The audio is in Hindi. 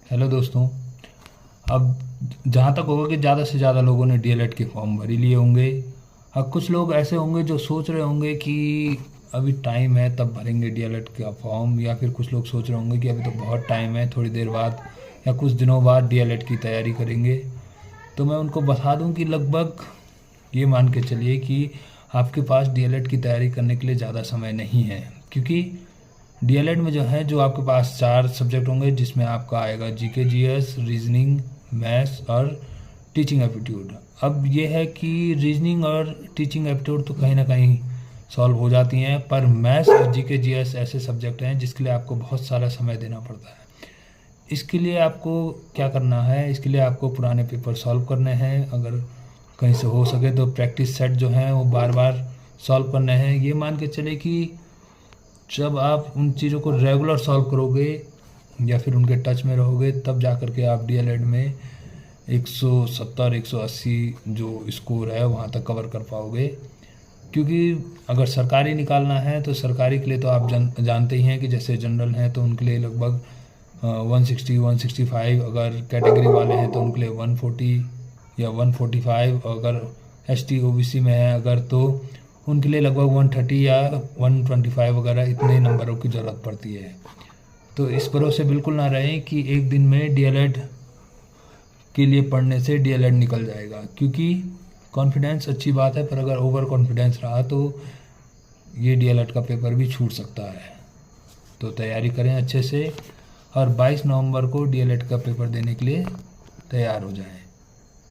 हेलो दोस्तों। अब जहाँ तक होगा कि ज़्यादा से ज़्यादा लोगों ने डीएलएड के फॉर्म भर ही लिए होंगे। अब कुछ लोग ऐसे होंगे जो सोच रहे होंगे कि अभी टाइम है तब भरेंगे डीएलएड का फॉर्म, या फिर कुछ लोग सोच रहे होंगे कि अभी तो बहुत टाइम है, थोड़ी देर बाद या कुछ दिनों बाद डीएलएड की तैयारी करेंगे। तो मैं उनको बता दूं कि लगभग ये मान के चलिए कि आपके पास डीएलएड की तैयारी करने के लिए ज़्यादा समय नहीं है, क्योंकि डीएलएड में जो है जो आपके पास 4 सब्जेक्ट होंगे, जिसमें आपका आएगा जीके जीएस, रीजनिंग, मैथ्स और टीचिंग एप्टीट्यूड। अब ये है कि रीजनिंग और टीचिंग एप्टीट्यूड तो कहीं ना कहीं सॉल्व हो जाती हैं, पर मैथ्स और जीके जीएस ऐसे सब्जेक्ट हैं जिसके लिए आपको बहुत सारा समय देना पड़ता है। इसके लिए आपको क्या करना है, इसके लिए आपको पुराने पेपर सॉल्व करने हैं, अगर कहीं से हो सके तो प्रैक्टिस सेट जो हैं वो बार बार सॉल्व करने हैं। ये मान के चले कि जब आप उन चीज़ों को रेगुलर सॉल्व करोगे या फिर उनके टच में रहोगे, तब जा कर के आप डीएलएड में 170 180 जो स्कोर है वहाँ तक कवर कर पाओगे। क्योंकि अगर सरकारी निकालना है तो सरकारी के लिए तो आप जानते ही हैं कि जैसे जनरल हैं तो उनके लिए लगभग 160 165, अगर कैटेगरी वाले हैं तो उनके लिए 140 या 145, अगर एसटी ओबीसी में है अगर तो उनके लिए लगभग 130 या 125 वगैरह इतने नंबरों की ज़रूरत पड़ती है। तो इस भरोसे बिल्कुल ना रहें कि एक दिन में डीएलएड के लिए पढ़ने से डीएलएड निकल जाएगा, क्योंकि कॉन्फिडेंस अच्छी बात है, पर अगर ओवर कॉन्फिडेंस रहा तो ये डीएलएड का पेपर भी छूट सकता है। तो तैयारी करें अच्छे से और 22 नवंबर को डीएलएड का पेपर देने के लिए तैयार हो जाएं।